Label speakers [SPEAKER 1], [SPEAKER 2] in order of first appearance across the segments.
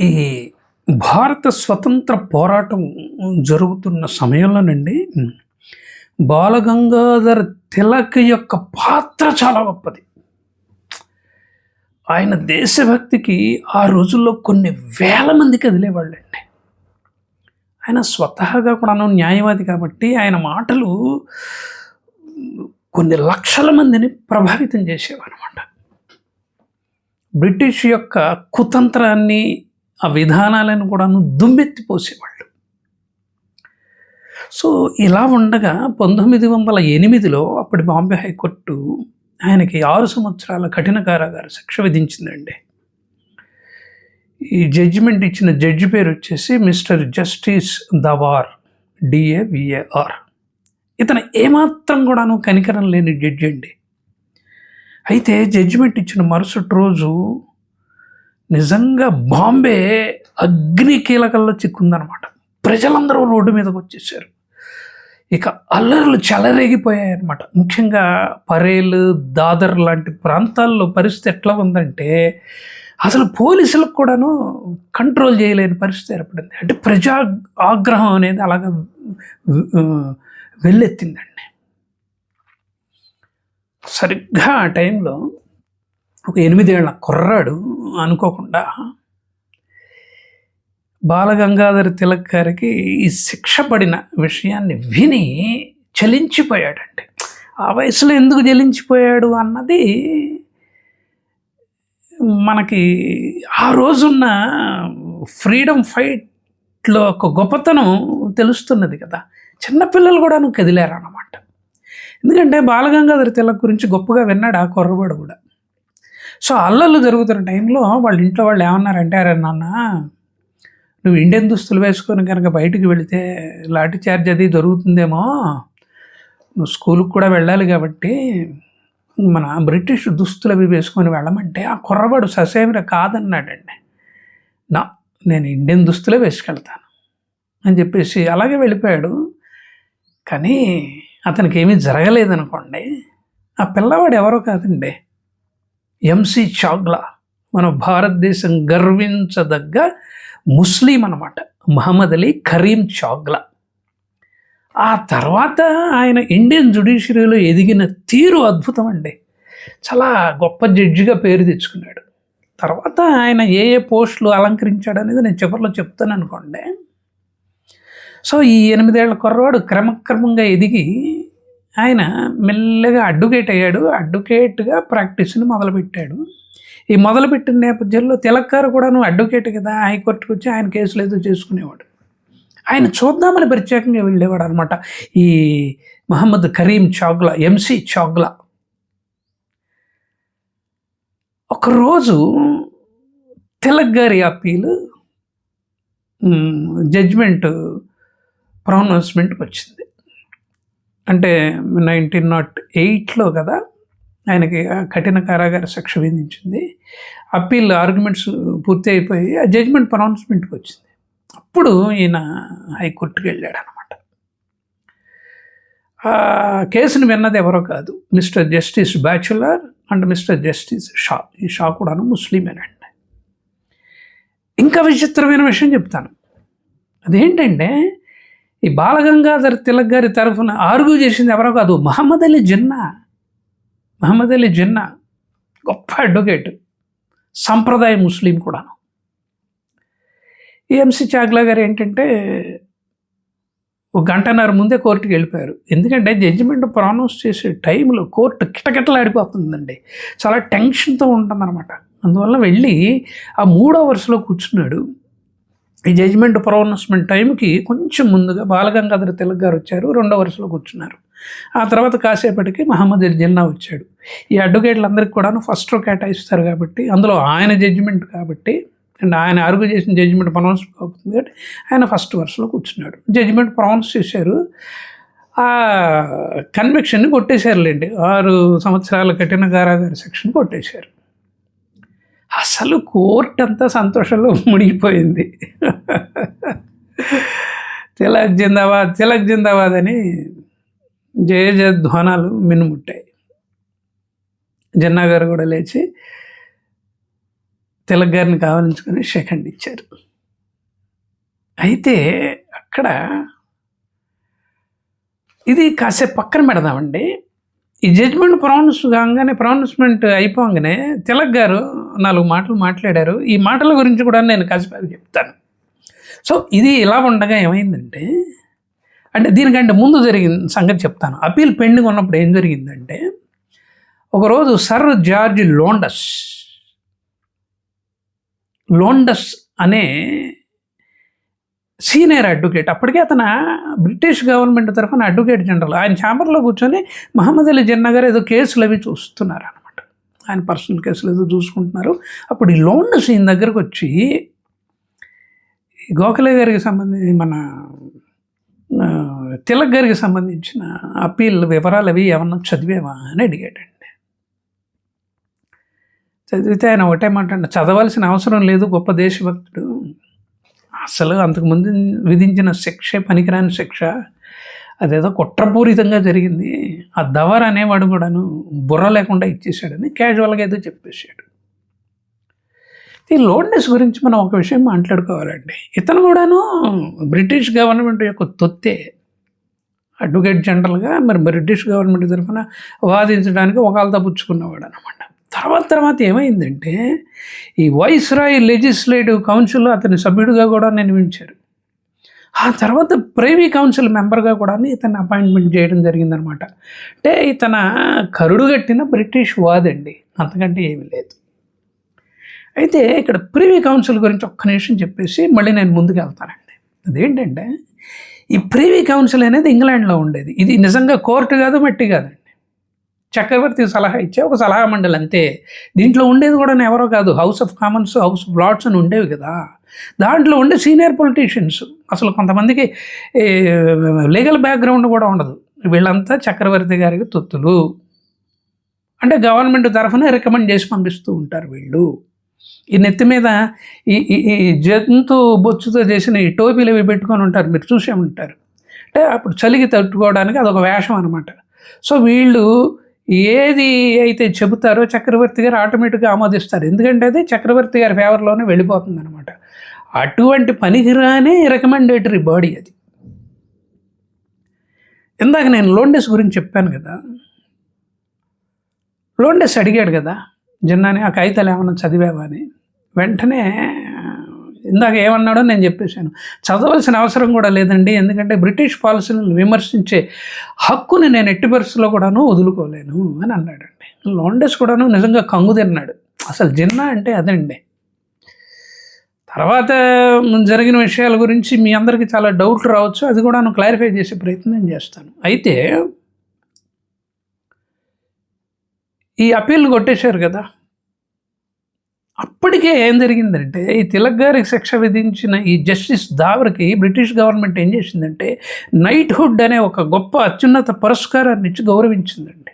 [SPEAKER 1] ఈ భారత స్వతంత్ర పోరాటం జరుగుతున్న సమయంలోనండి బాలగంగాధర్ తిలక్ యొక్క పాత్ర చాలా గొప్పది. ఆయన దేశభక్తికి ఆ రోజుల్లో కొన్ని వేల మంది కదిలేవాళ్ళండి. ఆయన స్వతహాగా కూడాను న్యాయవాది కాబట్టి ఆయన మాటలు కొన్ని లక్షల మందిని ప్రభావితం చేసేవన్నమాట. బ్రిటిష్ యొక్క కుతంత్రాన్ని, ఆ విధానాలను కూడాను దుమ్మెత్తిపోసేవాళ్ళు. సో ఇలా ఉండగా 1908లో అప్పటి బాంబే హైకోర్టు ఆయనకి 6 సంవత్సరాల కఠిన కారాగార శిక్ష విధించిందండి. ఈ జడ్జిమెంట్ ఇచ్చిన జడ్జి పేరు వచ్చేసి మిస్టర్ జస్టిస్ దవార్, DAVAR. ఇతను ఏమాత్రం కూడాను కనికరం లేని జడ్జి అండి. అయితే జడ్జిమెంట్ ఇచ్చిన మరుసటి రోజు నిజంగా బాంబే అగ్ని కీలకల్లో చిక్కుందనమాట. ప్రజలందరూ రోడ్డు మీదకి వచ్చేసారు. ఇక అల్లర్లు చెలరేగిపోయాయన్నమాట. ముఖ్యంగా పరేల్, దాదర్ లాంటి ప్రాంతాల్లో పరిస్థితి ఎట్లా ఉందంటే అసలు పోలీసులకు కూడాను కంట్రోల్ చేయలేని పరిస్థితి ఏర్పడింది. అంటే ప్రజా ఆగ్రహం అనేది అలాగ వెళ్ళెత్తిందండి. సరిగ్గా ఆ టైంలో ఒక 8 ఏళ్ల కుర్రాడు అనుకోకుండా బాలగంగాధర్ తిలక్ గారికి ఈ శిక్ష పడిన విషయాన్ని విని చలించిపోయాడండి. ఆ వయసులో ఎందుకు చలించిపోయాడు అన్నది మనకి ఆ రోజున్న ఫ్రీడమ్ ఫైట్లో ఒక గొప్పతనం తెలుస్తున్నది కదా. చిన్నపిల్లలు కూడా కదిలారు అన్నమాట. ఎందుకంటే బాలగంగాధర్ తిలక్ గురించి గొప్పగా విన్నాడు ఆ కుర్రవాడు కూడా. సో అల్లర్లు జరుగుతున్న టైంలో వాళ్ళ ఇంట్లో వాళ్ళు ఏమన్నారంటే, అరే నాన్న, నువ్వు ఇండియన్ దుస్తులు వేసుకొని కనుక బయటికి వెళితే లాఠీ చార్జ్ అది జరుగుతుందేమో, నువ్వు స్కూల్కి కూడా వెళ్ళాలి కాబట్టి మన బ్రిటిష్ దుస్తులు అవి వేసుకొని వెళ్ళమంటే ఆ కుర్రవాడు ససేమిరా కాదన్నాడండి. నేను ఇండియన్ దుస్తులే వేసుకెళ్తాను అని చెప్పేసి అలాగే వెళ్ళిపోయాడు. కానీ అతనికి ఏమీ జరగలేదనుకోండి. ఆ పిల్లవాడు ఎవరో కాదండి, MC చాగ్లా. మన భారతదేశం గర్వించదగ్గ ముస్లిం అన్నమాట, మహమ్మద్ అలీ కరీం చాగ్లా. ఆ తర్వాత ఆయన ఇండియన్ జ్యుడిషియరీలో ఎదిగిన తీరు అద్భుతం అండి. చాలా గొప్ప జడ్జిగా పేరు తెచ్చుకున్నాడు. తర్వాత ఆయన ఏ పోస్టులు అలంకరించాడు అనేది నేను చివరిలో చెప్తాను అనుకోండి. సో ఈ 8 ఏళ్ల కుర్రవాడు క్రమక్రమంగా ఎదిగి ఆయన మెల్లగా అడ్వకేట్ అయ్యాడు. అడ్వకేట్గా ప్రాక్టీస్ని మొదలుపెట్టాడు. ఈ మొదలుపెట్టిన నేపథ్యంలో తిలక్ గారు కూడా అడ్వకేట్ కదా, హైకోర్టుకు వచ్చి ఆయన కేసులు ఏదో చేసుకునేవాడు. ఆయన చూద్దామని ప్రత్యేకంగా వెళ్ళేవాడు అనమాట. ఈ మహమ్మద్ కరీం చాగ్లా, MC చాగ్లా. ఒకరోజు తిలక్ గారి అప్పీలు జడ్జిమెంట్ ప్రొనౌన్స్మెంట్కి వచ్చింది. అంటే 1908లో కదా ఆయనకి కఠిన కారాగార శిక్ష విధించింది. అప్పీల్ ఆర్గ్యుమెంట్స్ పూర్తి అయిపోయి ఆ జడ్జిమెంట్ ప్రొనౌన్స్మెంట్కి వచ్చింది. అప్పుడు ఈయన హైకోర్టుకి వెళ్ళాడు అనమాట. ఆ కేసును విన్నది ఎవరో కాదు, mister justice bachelor and mister justice Shah. ఈ షా కూడాను ముస్లిమేనండి. ఇంకా విచిత్రమైన విషయం చెప్తాను. అదేంటంటే ఈ బాలగంగాధర్ తిలక్ గారి తరఫున ఆర్గ్యూ చేసింది ఎవరో కాదు, మహమ్మద్ అలీ జిన్నా. మహమ్మద్ అలీ జిన్నా గొప్ప అడ్వకేట్, సంప్రదాయ ముస్లిం కూడాను. ఈ MC చాగ్లా గారు ఏంటంటే 1 గంటన్నర ముందే కోర్టుకి వెళ్ళిపోయారు. ఎందుకంటే జడ్జిమెంట్ ప్రొనౌన్స్ చేసే టైంలో కోర్టు కిటకిటలాడిపోతుందండి, చాలా టెన్షన్తో ఉంటుందన్నమాట. అందువల్ల వెళ్ళి ఆ 3వ వరుసలో కూర్చున్నాడు. ఈ జడ్జిమెంట్ ప్రొనౌన్స్మెంట్ టైంకి కొంచెం ముందుగా బాలగంగాధర్ తిలక్ గారు వచ్చారు, 2వ వరుసలో కూర్చున్నారు. ఆ తర్వాత కాసేపటికి మహమ్మద్ అలీ జిన్నా వచ్చాడు. ఈ అడ్వకేట్లందరికీ కూడా ఫస్ట్ రో కేటాయిస్తారు కాబట్టి, అందులో ఆయన జడ్జిమెంట్ కాబట్టి అండ్ ఆయన ఆర్గ్యూ చేసిన జడ్జిమెంట్ ప్రొనౌన్స్ అవుతుంది కాబట్టి ఆయన ఫస్ట్ వరుసలో కూర్చున్నాడు. జడ్జిమెంట్ ప్రొనౌన్స్ చేశారు. ఆ కన్విక్షన్ని కొట్టేశారులేండి, 6 సంవత్సరాల కఠిన కారాగార శిక్షను కొట్టేశారు. అసలు కోర్టు అంతా సంతోషంలో మునిగిపోయింది. తిలక్ జిందాబాద్, తిలక్ జిందాబాద్ అని జయ జయధ్వానాలు మిన్నుముట్టాయి. జిన్నా గారు కూడా లేచి తిలక్ గారిని కావాలించుకొని షేక్ హ్యాండ్ ఇచ్చారు. అయితే అక్కడ ఇది కాసేపు పక్కన పెడదామండి. ఈ జడ్జిమెంట్ ప్రొనౌన్స్మెంట్ అయిపోగానే తిలక్ గారు 4 మాటలు మాట్లాడారు. ఈ మాటల గురించి కూడా నేను కాసేపు చెప్తాను. సో ఇది ఇలా ఉండగా ఏమైందంటే, అంటే దీనికంటే ముందు జరిగిన సంగతి చెప్తాను. అప్పీల్ పెండింగ్ ఉన్నప్పుడు ఏం జరిగిందంటే, ఒకరోజు సర్ జార్జ్ లోండస్ అనే సీనియర్ అడ్వకేట్, అప్పటికే అతను బ్రిటిష్ గవర్నమెంట్ తరఫున అడ్వకేట్ జనరల్, ఆయన ఛాంబర్లో కూర్చొని మహమ్మద్ అలీ జిన్నా గారు ఏదో కేసులు అవి చూస్తున్నారు అనమాట. ఆయన పర్సనల్ కేసులు ఏదో చూసుకుంటున్నారు. అప్పుడు ఈ లోండస్ ఈయన దగ్గరకు వచ్చి, గోఖలే గారికి సంబంధించి మన తిలక్ గారికి సంబంధించిన అప్పీల్ వివరాలు అవి ఏమన్నా చదివేవా అని అడిగాడండి. చదివితే ఆయన ఒకటే మాట, చదవాల్సిన అవసరం లేదు, గొప్ప దేశభక్తుడు, అసలు అంతకుముందు విధించిన శిక్ష పనికిరాని శిక్ష, అదేదో కుట్రపూరితంగా జరిగింది, ఆ దవర్ అనేవాడు కూడాను బుర్ర లేకుండా ఇచ్చేసాడని క్యాజువల్గా ఏదో చెప్పేశాడు. ఈ లోండస్ గురించి మనం ఒక విషయం మాట్లాడుకోవాలండి. ఇతను కూడాను బ్రిటిష్ గవర్నమెంట్ యొక్క తొత్తే, అడ్వకేట్ జనరల్గా మరి బ్రిటిష్ గవర్నమెంట్ తరఫున వాదించడానికి ఒకళ్ళతో పుచ్చుకున్నవాడు అనమాట. తర్వాత ఏమైందంటే, ఈ వైస్రాయ్ లెజిస్లేటివ్ కౌన్సిల్లో అతని సభ్యుడిగా కూడా నియమించారు. ఆ తర్వాత ప్రైవీ కౌన్సిల్ మెంబర్గా కూడా ఇతన్ని అపాయింట్మెంట్ చేయడం జరిగిందనమాట. అంటే ఇతన కరుడుగట్టిన బ్రిటిష్ వాదండి, అంతకంటే ఏమీ లేదు. అయితే ఇక్కడ ప్రివీ కౌన్సిల్ గురించి ఒక్క నిమిషం చెప్పేసి మళ్ళీ నేను ముందుకు వెళ్తానండి. అదేంటంటే, ఈ ప్రివీ కౌన్సిల్ అనేది ఇంగ్లాండ్లో ఉండేది. ఇది నిజంగా కోర్టు కాదు, మట్టి కాదండి. చక్రవర్తి సలహా ఇచ్చే ఒక సలహా మండలి అంతే. దీంట్లో ఉండేది కూడా ఎవరో కాదు, House of Commons, House of Lords అని ఉండేవి కదా. దాంట్లో ఉండే సీనియర్ పొలిటీషియన్స్, అసలు కొంతమందికి లీగల్ బ్యాక్గ్రౌండ్ కూడా ఉండదు. వీళ్ళంతా చక్రవర్తి గారికి తొత్తులు, అంటే గవర్నమెంట్ తరఫున రికమెండ్ చేసి పంపిస్తూ ఉంటారు వీళ్ళు. ఈ నెత్తి మీద ఈ జంతు బొచ్చుతో చేసిన ఈ టోపీలు అవి పెట్టుకొని ఉంటారు, మీరు చూసే ఉంటారు. అంటే అప్పుడు చలికి తట్టుకోవడానికి అదొక వేషం అనమాట. సో వీళ్ళు ఏది అయితే చెబుతారో చక్రవర్తి గారు ఆటోమేటిక్గా ఆమోదిస్తారు, ఎందుకంటే అది చక్రవర్తి గారి ఫేవర్లోనే వెళ్ళిపోతుంది అనమాట. అటువంటి పనికిరానే రికమెండేటరీ బాడీ అది. ఇందాక నేను లోండస్ గురించి చెప్పాను కదా, లోండస్ అడిగాడు కదా జిన్నాని, ఆ కాగితాలు ఏమన్నా చదివావా అని. వెంటనే ఇందాక ఏమన్నాడో నేను చెప్పేశాను, చదవాల్సిన అవసరం కూడా లేదండి, ఎందుకంటే బ్రిటిష్ పాలసీలను విమర్శించే హక్కుని నేను ఎట్టి పరిస్థితుల్లో కూడాను వదులుకోలేను అని అన్నాడండి. లోండస్ కూడాను నిజంగా కంగు తిన్నాడు. అసలు జిన్నా అంటే అదండి. తర్వాత జరిగిన విషయాల గురించి మీ అందరికీ చాలా డౌట్లు రావచ్చు, అది కూడా క్లారిఫై చేసే ప్రయత్నం చేస్తాను. అయితే ఈ అప్పీల్ కొట్టేశారు కదా, అప్పటికే ఏం జరిగిందంటే, ఈ తిలక్ గారికి శిక్ష విధించిన ఈ జస్టిస్ దావర్కి బ్రిటిష్ గవర్నమెంట్ ఏం చేసిందంటే, నైట్హుడ్ అనే ఒక గొప్ప అత్యున్నత పురస్కారాన్ని ఇచ్చి గౌరవించిందండి.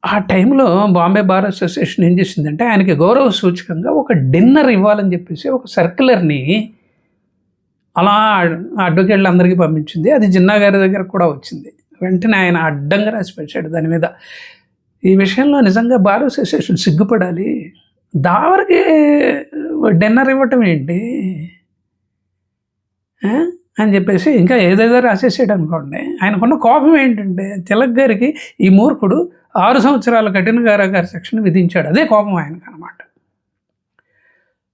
[SPEAKER 1] ఆ టైంలో బాంబే బార్ అసోసియేషన్ ఏం చేసిందంటే, ఆయనకి గౌరవ సూచకంగా ఒక డిన్నర్ ఇవ్వాలని చెప్పేసి ఒక సర్క్యులర్ని అలా అడ్వకేట్లు అందరికీ పంపించింది. అది జిన్నా గారి దగ్గర కూడా వచ్చింది. వెంటనే ఆయన అడ్డంగా రాసి పెట్టాడు దాని మీద, ఈ విషయంలో నిజంగా బార్ అసోసియేషన్ సిగ్గుపడాలి, దావర్కి డిన్నర్ ఇవ్వటం ఏంటి అని చెప్పేసి ఇంకా ఏదేదో రాసేసాడు అనుకోండి. ఆయనకున్న కోపం ఏంటంటే, తిలక్ గారికి ఈ మూర్ఖుడు 6 సంవత్సరాల కఠిన కారాగార శిక్షణ విధించాడు, అదే కోపం ఆయనకు అనమాట.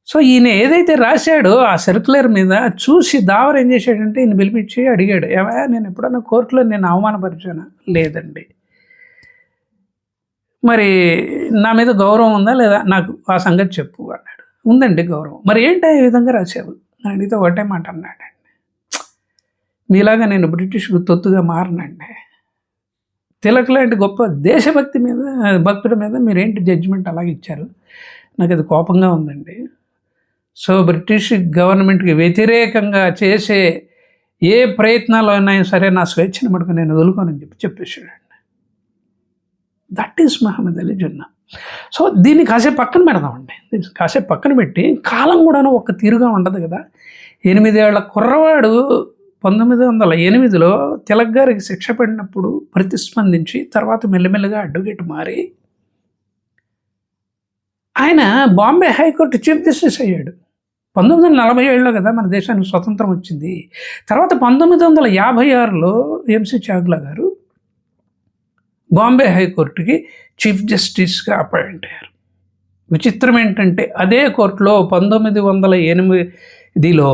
[SPEAKER 1] సో ఈయన ఏదైతే రాశాడో ఆ సర్క్యులర్ మీద చూసి దావర్ ఏం చేశాడంటే, ఈయన పిలిపించి అడిగాడు, ఏమయ్యా నేను ఎప్పుడన్నా కోర్టులో నేను అవమానపరిచానా? లేదండి. మరి నా మీద గౌరవం ఉందా లేదా, నాకు ఆ సంగతి చెప్పు అన్నాడు. ఉందండి గౌరవం. మరి ఏంటి ఈ విధంగా రాశావు అని అడిగితే ఒకటే మాట అన్నాడండి, మీలాగా నేను బ్రిటిష్కు తొత్తుగా మారనండి. తిలక్ లాంటి గొప్ప దేశభక్తి మీద, భక్తుడి మీద మీరేంటి జడ్జిమెంట్ అలాగే ఇచ్చారు, నాకు అది కోపంగా ఉందండి. సో బ్రిటిష్ గవర్నమెంట్కి వ్యతిరేకంగా చేసే ఏ ప్రయత్నాలు అయినా సరే నా స్వేచ్ఛను మటుకు నేను వదులుకోనని చెప్పేసాడండి. That is Mohammad Ali Jinnah. So దీన్ని కాసేపు పక్కన పెడదామండి. కాసేపు పక్కన పెట్టి, కాలం కూడాను ఒక తీరుగా ఉండదు కదా. 8 ఏళ్ల కుర్రవాడు 1908లో తిలక్ గారికి శిక్ష పడినప్పుడు ప్రతిస్పందించి తర్వాత మెల్లిమెల్లిగా అడ్వకేట్ మారి ఆయన బాంబే హైకోర్టు చీఫ్ జస్టిస్ అయ్యాడు. 1947లో కదా మన దేశానికి స్వతంత్రం వచ్చింది. తర్వాత 1956లో ఎంసీ చాగ్లా గారు బాంబే హైకోర్టుకి చీఫ్ జస్టిస్గా అపాయింట్ అయ్యారు. విచిత్రం ఏంటంటే అదే కోర్టులో 1908లో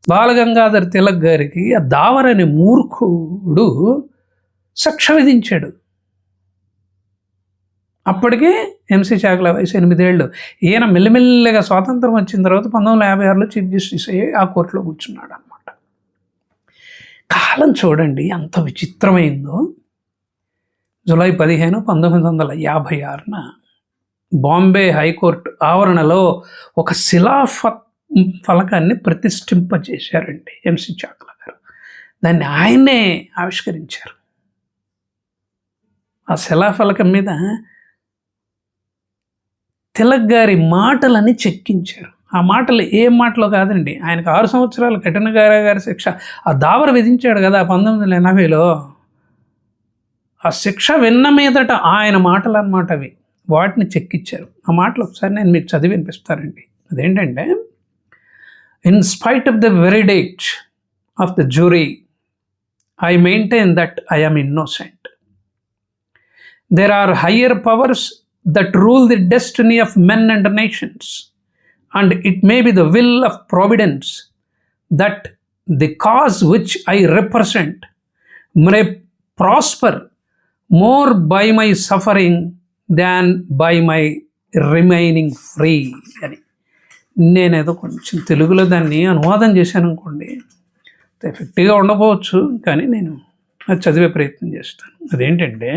[SPEAKER 1] బాలగంగాధర్ తిలక్ గారికి ఆ దావర్ అనే మూర్ఖుడు శిక్ష విధించాడు. అప్పటికే ఎంసీ చాగ్లా వయసు 8 ఏళ్ళు. ఈయన మెల్లిమెల్లిగా స్వాతంత్రం వచ్చిన తర్వాత 1956లో చీఫ్ జస్టిస్ అయ్యి ఆ కోర్టులో కూర్చున్నాడు అనమాట. కాలం చూడండి ఎంత విచిత్రమైందో. జూలై 15, 1956న బాంబే హైకోర్టు ఆవరణలో ఒక ఫలకాన్ని ప్రతిష్ఠింపజేశారండి ఎంసీ చాగ్లా గారు. దాన్ని ఆయనే ఆవిష్కరించారు. ఆ శిలాఫలకం మీద తిలక్ గారి మాటలని చెక్కించారు. ఆ మాటలు ఏం మాటలో కాదండి, ఆయనకు 6 సంవత్సరాలు కఠిన కారాగార శిక్ష ఆ దావర్ విధించాడు కదా 1980లో. ఆ శిక్ష విన్న మీదట ఆయన మాటలు అన్నమాట అవి, వాటిని చెక్కిచ్చారు. ఆ మాటలు ఒకసారి నేను మీకు చదివి వినిపిస్తానండి. అదేంటంటే, in spite of the verdict of the jury I maintain that I am innocent. There are higher powers that rule the destiny of men and nations, and it may be the will of providence that the cause which I represent may prosper more by my suffering than by my remaining free అని నేనేదో కొంచెం తెలుగులో దాన్ని అనువాదం చేశాను అనుకోండి, ఎఫెక్టివ్గా ఉండకపోవచ్చు, కానీ నేను అది చదివే ప్రయత్నం చేస్తాను. అదేంటంటే,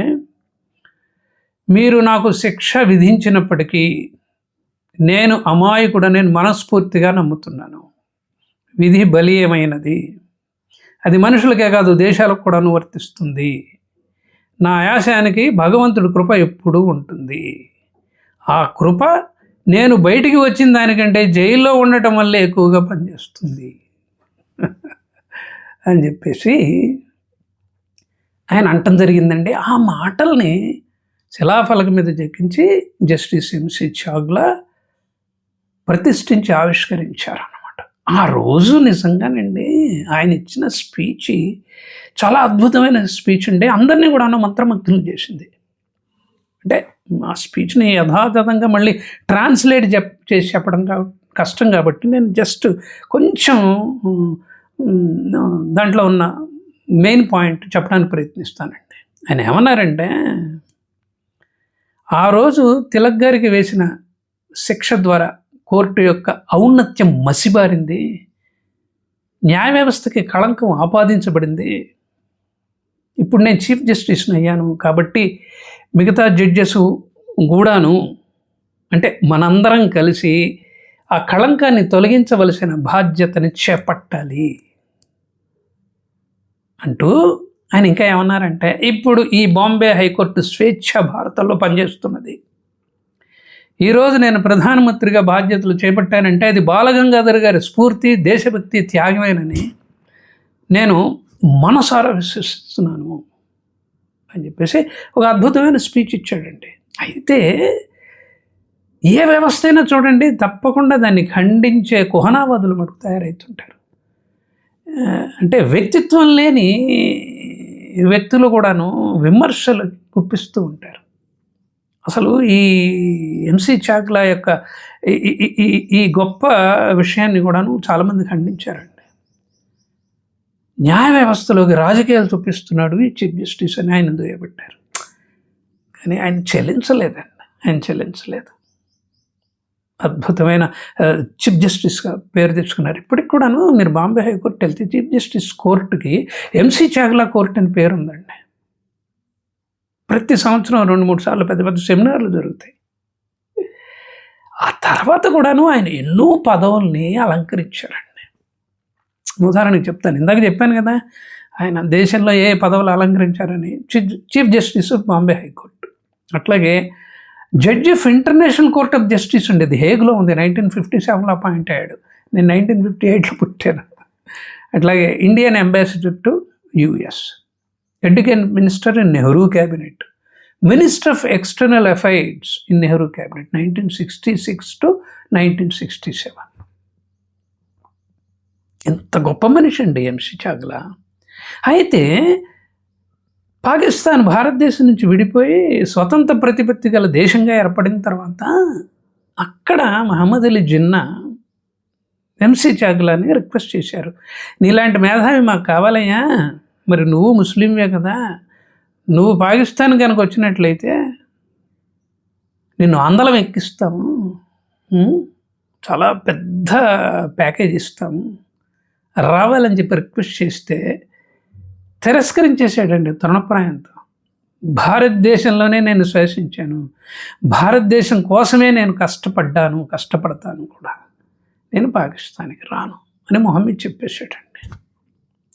[SPEAKER 1] మీరు నాకు శిక్ష విధించినప్పటికీ నేను అమాయకుడని నేను మనస్ఫూర్తిగా నమ్ముతున్నాను. విధి బలీయమైనది, అది మనుషులకే కాదు దేశాలకు కూడా వర్తిస్తుంది. నా ఆయాసానికి భగవంతుడి కృప ఎప్పుడూ ఉంటుంది. ఆ కృప నేను బయటికి వచ్చిన దానికంటే జైల్లో ఉండటం వల్ల ఎక్కువగా పనిచేస్తుంది అని చెప్పేసి ఆయన అంటం జరిగిందండి. ఆ మాటల్ని శిలాఫలకం మీద చెక్కించి జస్టిస్ ఎంసీ చాగ్లా ప్రతిష్ఠించి ఆవిష్కరించారన్నమాట. ఆ రోజు నిజంగానండి ఆయన ఇచ్చిన స్పీచ్ చాలా అద్భుతమైన స్పీచ్ అండి. అందరినీ కూడా మంత్రముగ్ధులు చేసింది. అంటే ఆ స్పీచ్ని యథాతథంగా మళ్ళీ ట్రాన్స్లేట్ చేసి చెప్పడం కష్టం కాబట్టి నేను జస్ట్ కొంచెం దాంట్లో ఉన్న మెయిన్ పాయింట్ చెప్పడానికి ప్రయత్నిస్తానండి. ఆయన ఏమన్నారంటే, ఆ రోజు తిలక్ గారికి వేసిన శిక్ష ద్వారా కోర్టు యొక్క ఔన్నత్యం మసిబారింది, న్యాయ వ్యవస్థకి కళంకం ఆపాదించబడింది. ఇప్పుడు నేను చీఫ్ జస్టిస్ని అయ్యాను కాబట్టి మిగతా జడ్జెస్ కూడాను, అంటే మనందరం కలిసి ఆ కళంకాన్ని తొలగించవలసిన బాధ్యతని చేపట్టాలి అంటూ ఆయన ఇంకా ఏమన్నారంటే, ఇప్పుడు ఈ బాంబే హైకోర్టు స్వేచ్ఛ భారతంలో పనిచేస్తున్నది. ఈరోజు నేను ప్రధానమంత్రిగా బాధ్యతలు చేపట్టానంటే అది బాలగంగాధర్ గారి స్ఫూర్తి, దేశభక్తి, త్యాగమేనని నేను మనసారా విశ్వసిస్తున్నాను అని చెప్పేసి ఒక అద్భుతమైన స్పీచ్ ఇచ్చాడండి. అయితే ఏ వ్యవస్థ అయినా చూడండి, తప్పకుండా దాన్ని ఖండించే కుహనావాదులు మనకు తయారవుతుంటారు. అంటే వ్యక్తిత్వం లేని వ్యక్తులు కూడాను విమర్శలు గుప్పిస్తూ ఉంటారు. అసలు ఈ ఎంసీ చాగ్లా యొక్క ఈ గొప్ప విషయాన్ని కూడాను చాలామంది ఖండించారండి. న్యాయ వ్యవస్థలోకి రాజకీయాలు చూపిస్తున్నాడు ఈ చీఫ్ జస్టిస్ అని ఆయన దుయ్యబట్టారు. కానీ ఆయన చెల్లించలేదు. అద్భుతమైన చీఫ్ జస్టిస్గా పేరు తెచ్చుకున్నారు. ఇప్పటికి కూడాను మీరు బాంబే హైకోర్టు వెళ్తే చీఫ్ జస్టిస్ కోర్టుకి ఎంసీ చాగ్లా కోర్టు అని పేరు ఉందండి. ప్రతి సంవత్సరం 2-3 సార్లు పెద్ద పెద్ద సెమినార్లు జరుగుతాయి. ఆ తర్వాత కూడాను ఆయన ఎన్నో పదవుల్ని అలంకరించారండి. ఉదాహరణకు చెప్తాను, ఇందాక చెప్పాను కదా ఆయన దేశంలో ఏ పదవులు అలంకరించారని. Chief justice of Bombay high court, అట్లాగే judge of international court of justice ఉండేది, హేగ్లో ఉంది. 1957లో అపాయింట్ అయ్యాడు. నేను 1958లో పుట్టాను. అట్లాగే Indian ambassador to US, education minister in Nehru cabinet, minister of external affairs in Nehru cabinet 1966 to 1967. ఎంత గొప్ప మనిషి అండి ఎంసీ చాగ్లా. అయితే పాకిస్తాన్ భారతదేశం నుంచి విడిపోయి స్వతంత్ర ప్రతిపత్తి గల దేశంగా ఏర్పడిన తర్వాత అక్కడ మహమ్మద్ అలీ జిన్నా ఎంసీ చాగ్లాని రిక్వెస్ట్ చేశారు, నీలాంటి మేధావి మాకు కావాలయ్యా, మరి నువ్వు ముస్లింవే కదా, నువ్వు పాకిస్తాన్ కనుక వచ్చినట్లయితే నిన్ను ఆందోళన ఎక్కిస్తాము, చాలా పెద్ద ప్యాకేజ్ ఇస్తాము, రావాలని చెప్పి రిక్వెస్ట్ చేస్తే తిరస్కరించేశాడండి తృణప్రాయంతో. భారతదేశంలోనే నేను శ్వాసించాను, భారతదేశం కోసమే నేను కష్టపడతాను కూడా, నేను పాకిస్తాన్కి రాను అని మొహమ్మద్ చెప్పేశాడండి.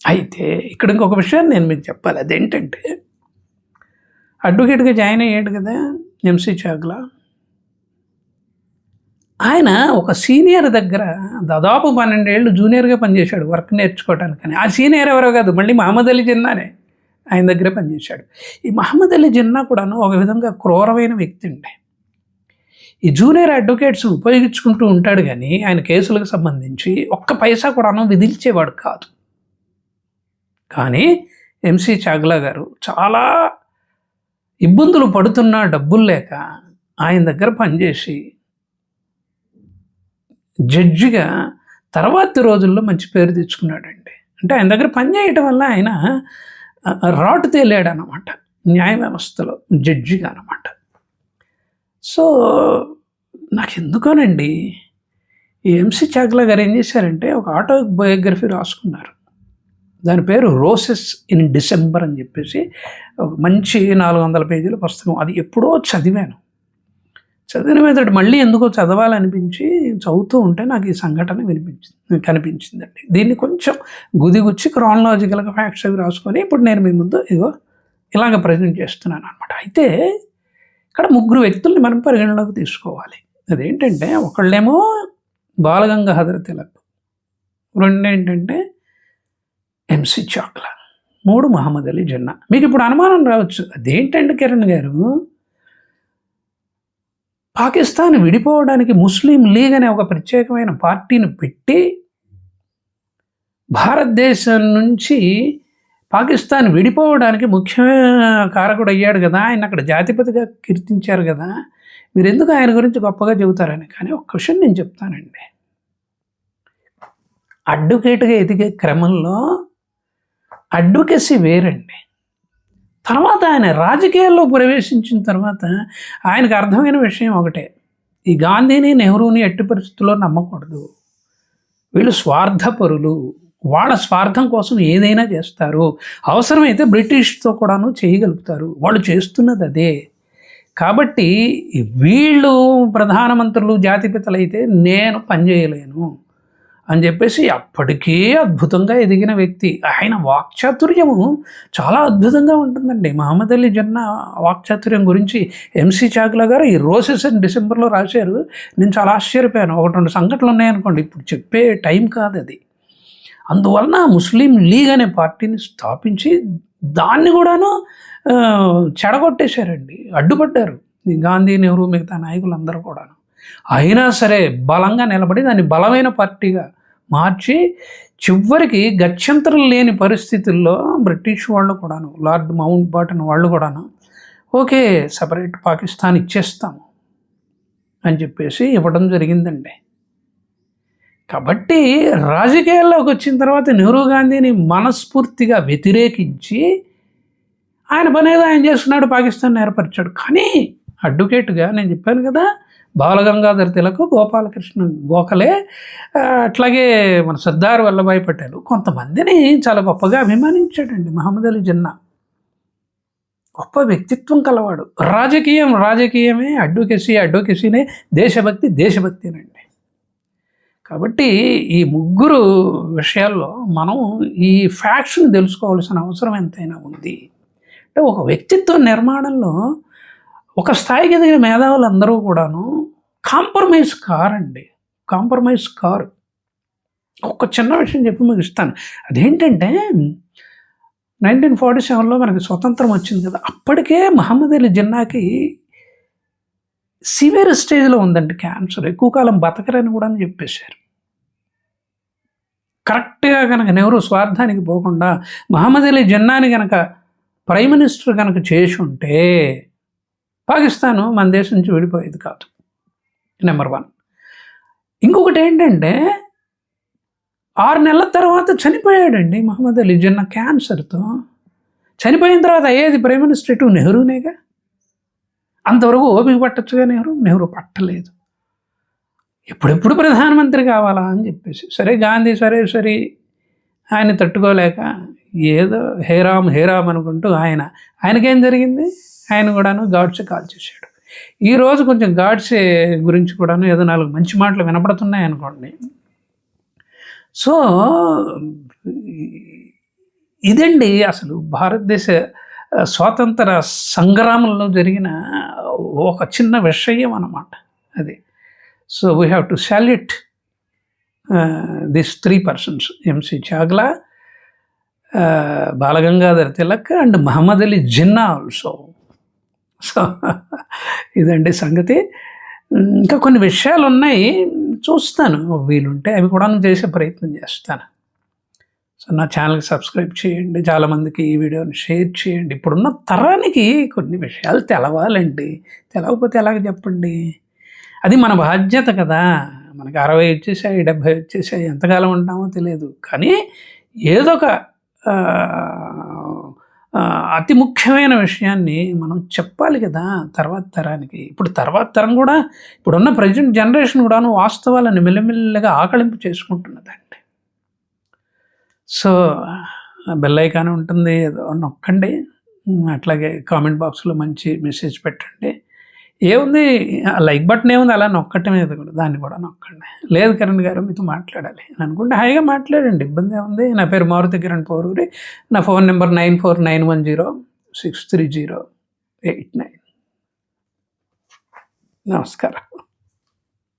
[SPEAKER 1] అయితే ఇక్కడ ఇంకొక విషయాన్ని నేను మీకు చెప్పాలి. అదేంటంటే అడ్వకేట్గా జాయిన్ అయ్యాడు కదా ఎంసీ చాగ్లా. ఆయన ఒక సీనియర్ దగ్గర దాదాపు 12 ఏళ్ళు జూనియర్గా పనిచేశాడు వర్క్ నేర్చుకోవడానికని. ఆ సీనియర్ ఎవరో కాదు, మళ్ళీ మహమ్మద్ అలీ జిన్నానే ఆయన దగ్గర పనిచేశాడు. ఈ మహమ్మద్ అలీ జిన్నా కూడాను ఒక విధంగా క్రూరమైన వ్యక్తి అండి. ఈ జూనియర్ అడ్వకేట్స్ ఉపయోగించుకుంటూ ఉంటాడు, కానీ ఆయన కేసులకు సంబంధించి ఒక్క పైసా కూడాను విధించేవాడు కాదు. కానీ ఎంసీ చాగ్లా గారు చాలా ఇబ్బందులు పడుతున్నా డబ్బులు లేక ఆయన దగ్గర పనిచేసి జడ్జిగా తర్వాతి రోజుల్లో మంచి పేరు తెచ్చుకున్నాడండి. అంటే ఆయన దగ్గర పనిచేయటం వల్ల ఆయన రాటు తేలాడు అన్నమాట, న్యాయ వ్యవస్థలో జడ్జిగా అన్నమాట. సో నాకు ఎందుకోనండి ఈ ఎంసీ చాగ్లా గారు ఏం చేశారంటే ఒక ఆటోబయోగ్రఫీ రాసుకున్నారు. దాని పేరు రోసెస్ ఇన్ డిసెంబర్ అని చెప్పేసి ఒక మంచి 400 పేజీల పుస్తకం. అది ఎప్పుడో చదివాను. చదివిన మీద మళ్ళీ ఎందుకో చదవాలనిపించి చదువుతూ ఉంటే నాకు ఈ సంఘటన కనిపించిందండి. దీన్ని కొంచెం గుదిగుచ్చి క్రానలాజికల్గా ఫ్యాక్ట్స్ అవి రాసుకొని ఇప్పుడు నేను మీ ముందు ఇలాగ ప్రజెంట్ చేస్తున్నాను అనమాట. అయితే ఇక్కడ 3 వ్యక్తుల్ని మనం పరిగణలోకి తీసుకోవాలి. అదేంటంటే ఒకళ్ళేమో బాలగంగాధర తిలక్, 2 ఏంటంటే ఎంసీ చాగ్లా, 3 మహమ్మద్ అలీ జిన్నా. మీకు ఇప్పుడు అనుమానం రావచ్చు, అదేంటండి కిరణ్ గారు, పాకిస్తాన్ విడిపోవడానికి ముస్లిం లీగ్ అనే ఒక ప్రత్యేకమైన పార్టీని పెట్టి భారతదేశం నుంచి పాకిస్తాన్ విడిపోవడానికి ముఖ్యమైన కారకుడు అయ్యాడు కదా, ఆయన అక్కడ జాతిపతిగా కీర్తించారు కదా, మీరు ఎందుకు ఆయన గురించి గొప్పగా చెబుతారని. కానీ ఒక క్వశ్చన్ నేను చెప్తానండి. అడ్వకేట్గా ఎదిగే క్రమంలో అడ్వకేసీ వేరండి. తర్వాత ఆయన రాజకీయాల్లో ప్రవేశించిన తర్వాత ఆయనకు అర్థమైన విషయం ఒకటే, ఈ గాంధీని నెహ్రూని ఎట్టి పరిస్థితుల్లో నమ్మకూడదు, వీళ్ళు స్వార్థపరులు, వాళ్ళ స్వార్థం కోసం ఏదైనా చేస్తారు, అవసరమైతే బ్రిటిష్తో కూడాను చేయగలుగుతారు, వాళ్ళు చేస్తున్నది అదే, కాబట్టి వీళ్ళు ప్రధానమంత్రులు జాతిపితలైతే నేను పనిచేయలేను అని చెప్పేసి అప్పటికే అద్భుతంగా ఎదిగిన వ్యక్తి. ఆయన వాక్చాతుర్యము చాలా అద్భుతంగా ఉంటుందండి. మహమ్మద్ అలీ జిన్నా వాక్చాతుర్యం గురించి ఎంసీ చాగ్లా గారు ఈ రోసెస్ ఇన్ డిసెంబర్లో రాశారు. నేను చాలా ఆశ్చర్యపోయాను. 1-2 సంఘటనలు ఉన్నాయనుకోండి, ఇప్పుడు చెప్పే టైం కాదు అది. అందువలన ముస్లిం లీగ్ అనే పార్టీని స్థాపించి దాన్ని కూడాను చెడగొట్టేశారండి, అడ్డుపడ్డారు ఈ గాంధీ, నెహ్రూ, మిగతా నాయకులందరూ కూడాను. అయినా సరే బలంగా నిలబడి దాన్ని బలమైన పార్టీగా మార్చి చివరికి గత్యంతరం లేని పరిస్థితుల్లో బ్రిటిష్ వాళ్ళు కూడాను, లార్డ్ మౌంట్ బాటన్ వాళ్ళు కూడాను ఓకే సపరేట్ పాకిస్తాన్ ఇచ్చేస్తాము అని చెప్పేసి ఇవ్వడం జరిగిందండి. కాబట్టి రాజకీయాల్లోకి వచ్చిన తర్వాత నెహ్రూ గాంధీని మనస్ఫూర్తిగా వ్యతిరేకించి ఆయన పనేదో ఆయన చేస్తున్నాడు, పాకిస్తాన్ ఏర్పరిచాడు. కానీ అడ్వకేట్గా నేను చెప్పాను కదా, బాలగంగాధర తిలక్, గోపాలకృష్ణ గోఖలే, అట్లాగే మన సర్దార్ వల్లభాయ్ పటేల్, కొంతమందిని చాలా గొప్పగా అభిమానించాడండి మహమ్మద్ అలీ జిన్నా. గొప్ప వ్యక్తిత్వం కలవాడు. రాజకీయమే, అడ్వకేసీనే, దేశభక్తినండి. కాబట్టి ఈ 3 విషయాల్లో మనం ఈ ఫ్యాక్ట్స్ని తెలుసుకోవాల్సిన అవసరం ఎంతైనా ఉంది. అంటే ఒక వ్యక్తిత్వ నిర్మాణంలో ఒక స్థాయికి ఎదిగిన మేధావులు అందరూ కూడాను కాంప్రమైజ్ కారు. ఒక చిన్న విషయం చెప్పి మీకు ఇస్తాను. అదేంటంటే 1947లో మనకి స్వతంత్రం వచ్చింది కదా, అప్పటికే మహమ్మద్ అలీ జిన్నాకి సివియర్ స్టేజ్లో ఉందండి క్యాన్సర్, ఎక్కువ కాలం బతకరని కూడా అని చెప్పేశారు. కరెక్ట్గా కనుక నెహ్రూ స్వార్థానికి పోకుండా మహమ్మద్ అలీ జిన్నాని కనుక ప్రైమ్ మినిస్టర్ కనుక చేసి ఉంటే పాకిస్తాను మన దేశం నుంచి విడిపోయేది కాదు. నెంబర్ 1. ఇంకొకటి ఏంటంటే 6 నెలల తర్వాత చనిపోయాడండి మహమ్మద్ అలీ జిన్నా క్యాన్సర్తో. చనిపోయిన తర్వాత అయ్యేది ప్రైమ్ మినిస్టర్ నెహ్రూనేగా. అంతవరకు ఓపిక పట్టచ్చుగా నెహ్రూ పట్టలేదు. ఎప్పుడెప్పుడు ప్రధానమంత్రి కావాలా అని చెప్పేసి, సరే గాంధీ సరే ఆయన తట్టుకోలేక ఏదో హేరామ్ అనుకుంటూ ఆయనకేం జరిగింది, ఆయన కూడాను గాడ్సే కాల్ చేశాడు. ఈరోజు కొంచెం గాడ్సే గురించి కూడాను ఏదో 4 మంచి మాటలు వినపడుతున్నాయి అనుకోండి. సో ఇదండి అసలు భారతదేశ స్వాతంత్ర సంగ్రామంలో జరిగిన ఒక చిన్న విషయం అన్నమాట అది. So we have to salute this 3 persons, MC Chagla, Balagangadhar Tilak and Mohammed Ali Jinnah also. So ఇదండి సంగతి. ఇంకా కొన్ని విషయాలు ఉన్నాయి, చూస్తాను వీలుంటే అవి కూడా చేసే ప్రయత్నం చేస్తాను. సో నా ఛానల్కి సబ్స్క్రైబ్ చేయండి, చాలామందికి ఈ వీడియోని షేర్ చేయండి. ఇప్పుడున్న తరానికి కొన్ని విషయాలు తెలవాలండి, తెలవకపోతే ఎలాగ చెప్పండి. అది మన బాధ్యత కదా. మనకి 60 వచ్చేసాయి, 70 వచ్చేసాయి, ఎంతకాలం ఉంటామో తెలియదు. కానీ ఏదో ఒక అతి ముఖ్యమైన విషయాన్ని మనం చెప్పాలి కదా తర్వాత తరానికి. ఇప్పుడు తర్వాత తరం కూడా, ఇప్పుడున్న ప్రజెంట్ జనరేషన్ కూడాను వాస్తవాలను మెల్లమెల్లగా ఆకలింపు చేసుకుంటున్నదండి. సో బెల్ ఐకాన్ ఉంటుంది, ఏదో నొక్కండి. అట్లాగే కామెంట్ బాక్స్లో మంచి మెసేజ్ పెట్టండి. ఏముంది, లైక్ బటన్ ఏముంది, అలా నొక్కటం ఏది కూడా, దాన్ని కూడా నొక్కండి. లేదు కిరణ్ గారు మీతో మాట్లాడాలి అని అనుకుంటే హాయిగా మాట్లాడండి, ఇబ్బంది ఏముంది. నా పేరు మారుతి కిరణ్ పోరూరి, నా ఫోన్ నెంబర్ 9491063089. నమస్కారం.